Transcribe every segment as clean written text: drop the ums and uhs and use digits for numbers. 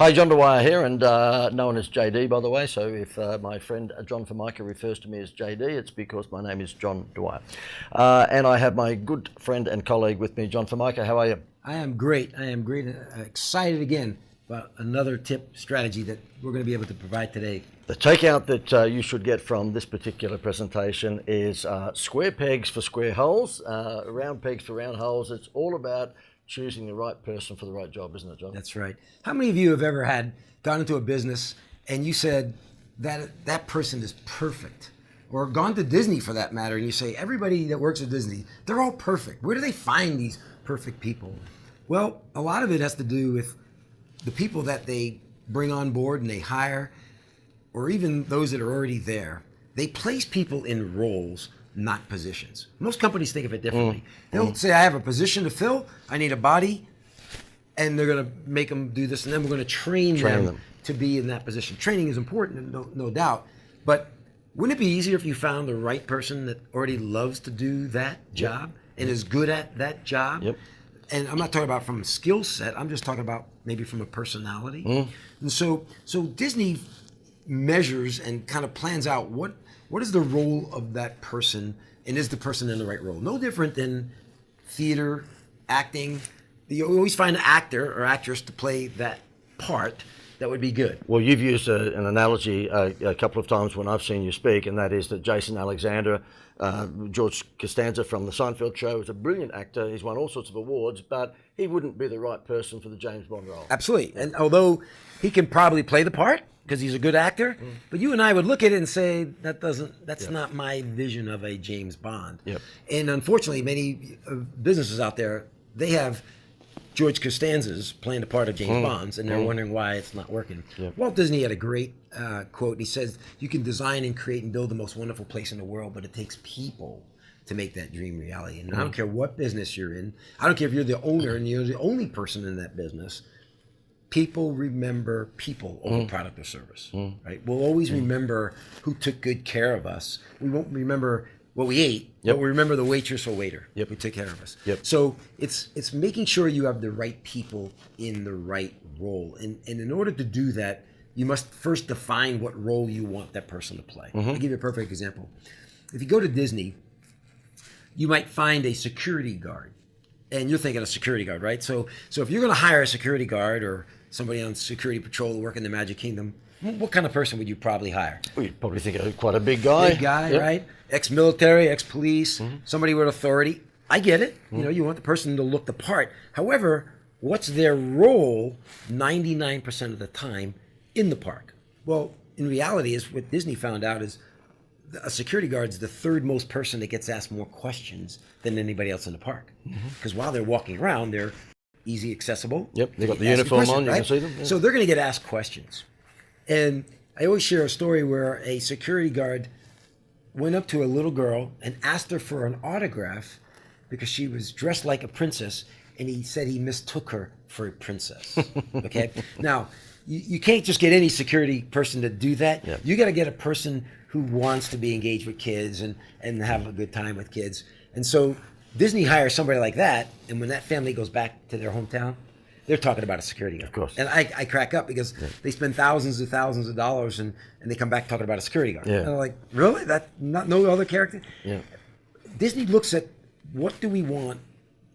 Hi, John Dwyer here, and known as JD, by the way. So if my friend John Formica refers to me as JD, it's because my name is John Dwyer. And I have my good friend and colleague with me, John Formica. How are you? I am great. Excited again about another tip strategy that we're going to be able to provide today. The takeout that you should get from this particular presentation is square pegs for square holes, round pegs for round holes. It's all about choosing the right person for the right job, isn't it, John? That's right. How many of you have ever gone into a business and you said that person is perfect? Or gone to Disney for that matter, and you say, everybody that works at Disney, they're all perfect. Where do they find these perfect people? Well, a lot of it has to do with the people that they bring on board and they hire, or even those that are already there. They place people in roles, not positions. Most companies think of it differently. They'll say, I have a position to fill, I need a body, and they're going to make them do this, and then we're going to train them to be in that position. Training is important, no doubt, but wouldn't it be easier if you found the right person that already loves to do that job and is good at that job? Yep. And I'm not talking about from a skill set, I'm just talking about maybe from a personality. And so Disney measures and kind of plans out what is the role of that person, and is the person in the right role? No different than theater, acting. You always find an actor or actress to play that part that would be good. Well, you've used an analogy a couple of times when I've seen you speak, and that is that Jason Alexander, George Costanza from the Seinfeld show, is a brilliant actor. He's won all sorts of awards, but he wouldn't be the right person for the James Bond role. Absolutely. And although he can probably play the part because he's a good actor, but you and I would look at it and say, that's not my vision of a James Bond. Yep. And unfortunately, many businesses out there, they have George Costanza's playing the part of James Bond's, and they're wondering why it's not working. Yep. Walt Disney had a great quote. He says, you can design and create and build the most wonderful place in the world, but it takes people to make that dream reality. And I don't care what business you're in. I don't care if you're the owner and you're the only person in that business. People remember people over product or service, right? We'll always remember who took good care of us. We won't remember what we ate, but we remember the waitress or waiter who took care of us. So it's making sure you have the right people in the right role. And in order to do that, you must first define what role you want that person to play. I'll give you a perfect example. If you go to Disney, you might find a security guard. And you're thinking of security guard, right? So if you're going to hire a security guard or somebody on security patrol to work in the Magic Kingdom, what kind of person would you probably hire? Well, you'd probably think of quite a big guy. Big guy, right? Ex-military, ex-police, somebody with authority. I get it. You want the person to look the part. However, what's their role 99% of the time in the park? Well, in reality, is what Disney found out is a security guard's the third most person that gets asked more questions than anybody else in the park. Because while they're walking around, they're easy accessible. Yep, they've got the uniform on, you can see them. Yeah. So they're going to get asked questions. And I always share a story where a security guard went up to a little girl and asked her for an autograph because she was dressed like a princess, and he said he mistook her for a princess. Okay? Now, you can't just get any security person to do that. Yeah. You got to get a person who wants to be engaged with kids and have a good time with kids. And so Disney hires somebody like that, and when that family goes back to their hometown, they're talking about a security guard. Of course. And I crack up because they spend thousands of dollars and they come back talking about a security guard. Yeah. And I'm like, really? That not no other character? Yeah. Disney looks at what do we want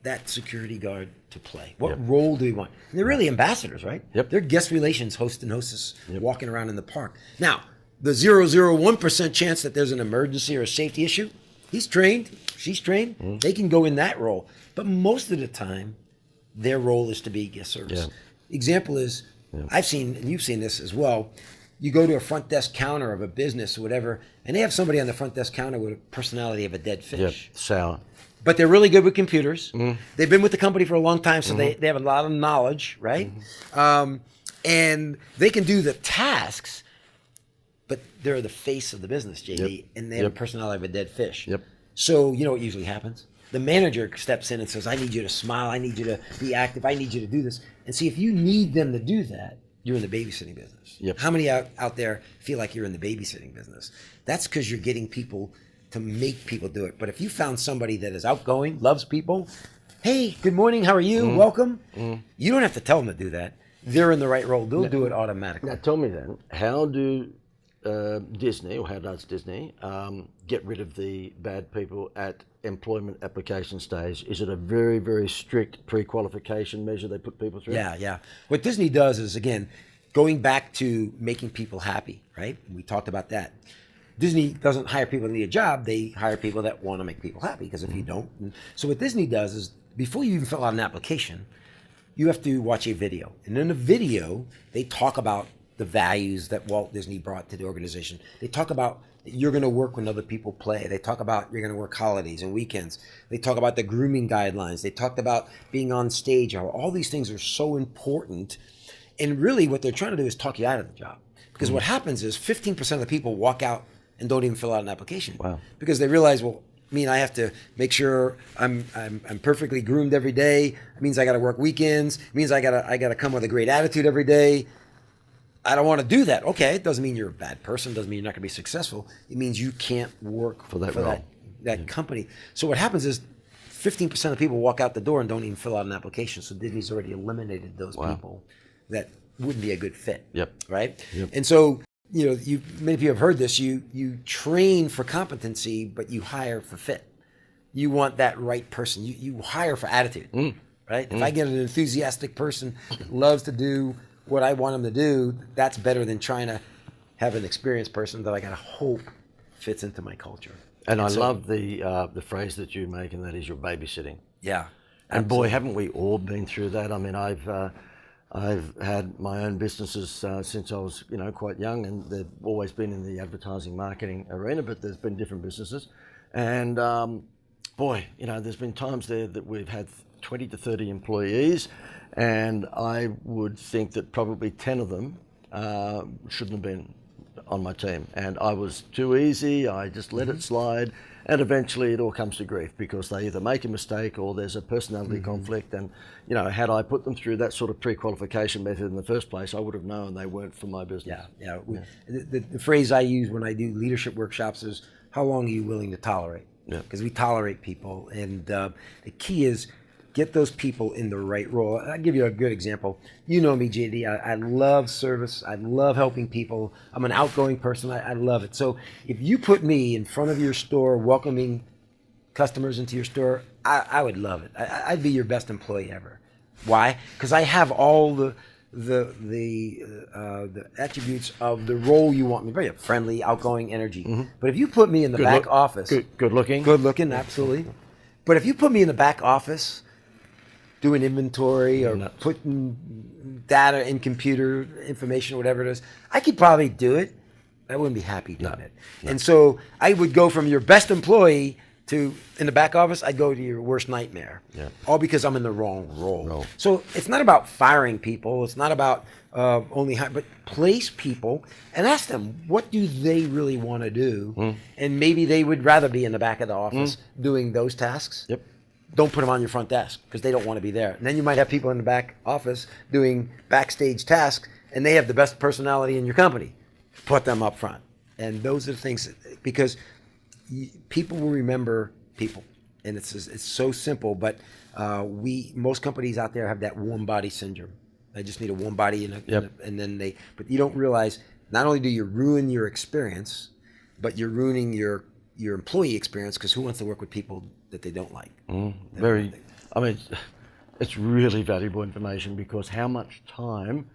that security guard to play? What role do we want? And they're really ambassadors, right? Yep. They're guest relations host and hostess walking around in the park. Now, the 0.001% chance that there's an emergency or a safety issue, he's trained, she's trained, they can go in that role. But most of the time, their role is to be guest service. Example is, I've seen, and you've seen this as well, you go to a front desk counter of a business or whatever, and they have somebody on the front desk counter with a personality of a dead fish. Sour. But they're really good with computers. They've been with the company for a long time, so they have a lot of knowledge, right? And they can do the tasks, but they're the face of the business, JD, and they have a personality of a dead fish. So you know what usually happens? The manager steps in and says, I need you to smile, I need you to be active, I need you to do this. And see, if you need them to do that, you're in the babysitting business. How many out there feel like you're in the babysitting business? That's because you're getting people to make people do it. But if you found somebody that is outgoing, loves people, hey, good morning, how are you, welcome, you don't have to tell them to do that. they're in the right role. They'll do it automatically. Now tell me then, how do Disney, or how does Disney get rid of the bad people at employment application stage? Is it a very, very strict pre-qualification measure they put people through? Yeah. What Disney does is, again, going back to making people happy, right? We talked about that. Disney doesn't hire people to need a job. They hire people that want to make people happy, because if you don't. So what Disney does is, before you even fill out an application, you have to watch a video. And in the video, they talk about the values that Walt Disney brought to the organization. They talk about that you're going to work when other people play. They talk about you're going to work holidays and weekends. They talk about the grooming guidelines. They talked about being on stage. All these things are so important. And really what they're trying to do is talk you out of the job. Because what happens is 15% of the people walk out and don't even fill out an application. Wow. Because they realize, well, I have to make sure I'm perfectly groomed every day. It means I got to work weekends. It means I got to come with a great attitude every day. I don't want to do that. Okay, it doesn't mean you're a bad person. It doesn't mean you're not going to be successful. It means you can't work for that company. So what happens is 15% of people walk out the door and don't even fill out an application. So Disney's already eliminated those people that wouldn't be a good fit. Yep. Right? Yep. And so, many people have heard this. You train for competency, but you hire for fit. You want that right person. You hire for attitude. Right? If I get an enthusiastic person that loves to do what I want them to do, that's better than trying to have an experienced person that I got to hope fits into my culture. And I love the phrase that you make, and that is you're babysitting. Yeah. And boy, haven't we all been through that? I mean, I've had my own businesses since I was, quite young, and they've always been in the advertising marketing arena, but there's been different businesses. And boy, there's been times there that we've had 20 to 30 employees, and I would think that probably 10 of them shouldn't have been on my team. And I was too easy, I just let it slide, and eventually it all comes to grief because they either make a mistake or there's a personality conflict. And, had I put them through that sort of pre-qualification method in the first place, I would have known they weren't for my business. Yeah. The phrase I use when I do leadership workshops is, how long are you willing to tolerate? Because we tolerate people. And the key is, get those people in the right role. I'll give you a good example. You know me, JD. I love service. I love helping people. I'm an outgoing person. I love it. So if you put me in front of your store, welcoming customers into your store, I would love it. I'd be your best employee ever. Why? Because I have all the attributes of the role you want me. Very friendly, outgoing, energy. But if you put me in the back office, good looking, absolutely. But if you put me in the back office, doing inventory or putting data in computer information or whatever it is, I could probably do it. I wouldn't be happy doing it. And so I would go from your best employee to, in the back office, I'd go to your worst nightmare. All because I'm in the wrong role. So it's not about firing people. It's not about but place people and ask them, what do they really want to do? And maybe they would rather be in the back of the office doing those tasks. Don't put them on your front desk because they don't want to be there. And then you might have people in the back office doing backstage tasks, and they have the best personality in your company. Put them up front. And those are the things, because people will remember people. And it's so simple, but most companies out there have that warm body syndrome. I just need a warm body, and then but you don't realize, not only do you ruin your experience, but you're ruining your employee experience, because who wants to work with people that they don't like? It's really valuable information, because how much time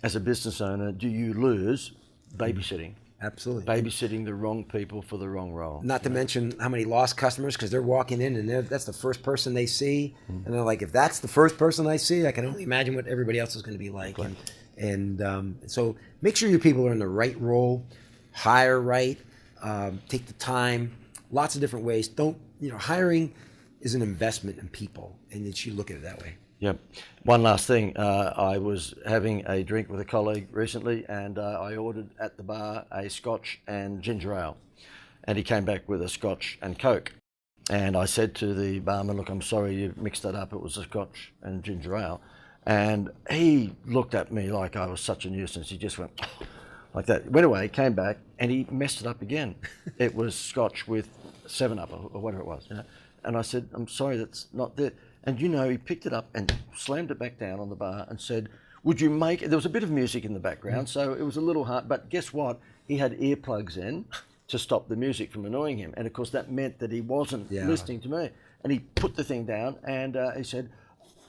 as a business owner do you lose babysitting? Absolutely. Babysitting the wrong people for the wrong role. Not to mention how many lost customers, because they're walking in and that's the first person they see. And they're like, if that's the first person I see, I can only imagine what everybody else is going to be like. And so make sure your people are in the right role, hire right, take the time, lots of different ways. Hiring is an investment in people, and you should look at it that way. Yep. One last thing. I was having a drink with a colleague recently, and I ordered at the bar a Scotch and ginger ale. And he came back with a Scotch and Coke. And I said to the barman, look, I'm sorry you mixed that up. It was a Scotch and ginger ale. And he looked at me like I was such a nuisance. He just went like that. Went away, came back, and he messed it up again. It was Scotch with 7-Up or whatever it was. And I said, I'm sorry, that's not there. And he picked it up and slammed it back down on the bar and said, would you make, there was a bit of music in the background, so it was a little hard, but guess what? He had earplugs in to stop the music from annoying him. And of course that meant that he wasn't listening to me. And he put the thing down and he said,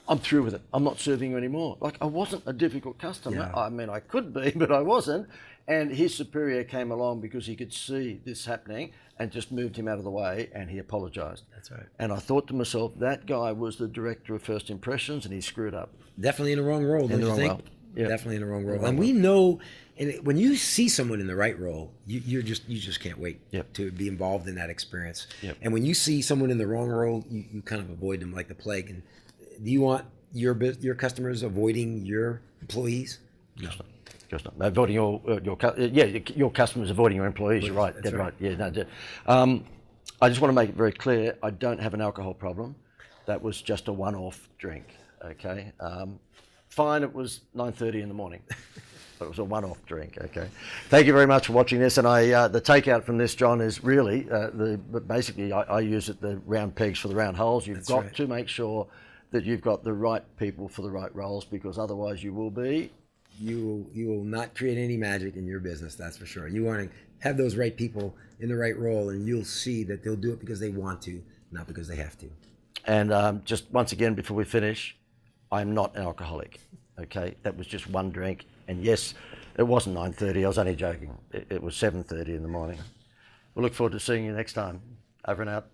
I'm through with it. I'm not serving you anymore. Like, I wasn't a difficult customer. I mean, I could be, but I wasn't. And his superior came along because he could see this happening and just moved him out of the way, and he apologised. That's right. And I thought to myself, that guy was the director of First Impressions, and he screwed up. Definitely in the wrong role, don't you think? Yeah. Definitely in the wrong role. And we know, and when you see someone in the right role, you just can't wait to be involved in that experience. And when you see someone in the wrong role, you kind of avoid them like the plague. And do you want your customers avoiding your employees? No. Just not. Avoiding your customers avoiding your employees. You're right. Dead right. Yeah. No. I just want to make it very clear. I don't have an alcohol problem. That was just a one-off drink. Okay. Fine. It was 9:30 in the morning. But it was a one-off drink. Okay. Thank you very much for watching this. And the takeout from this, John, is really basically I use it the round pegs for the round holes. You've got to make sure that you've got the right people for the right roles, because otherwise you will not create any magic in your business, that's for sure. You want to have those right people in the right role, and you'll see that they'll do it because they want to, not because they have to. And just once again, before we finish, I'm not an alcoholic, okay? That was just one drink. And yes, it wasn't 9:30, I was only joking. It was 7:30 in the morning. We'll look forward to seeing you next time. Over and out.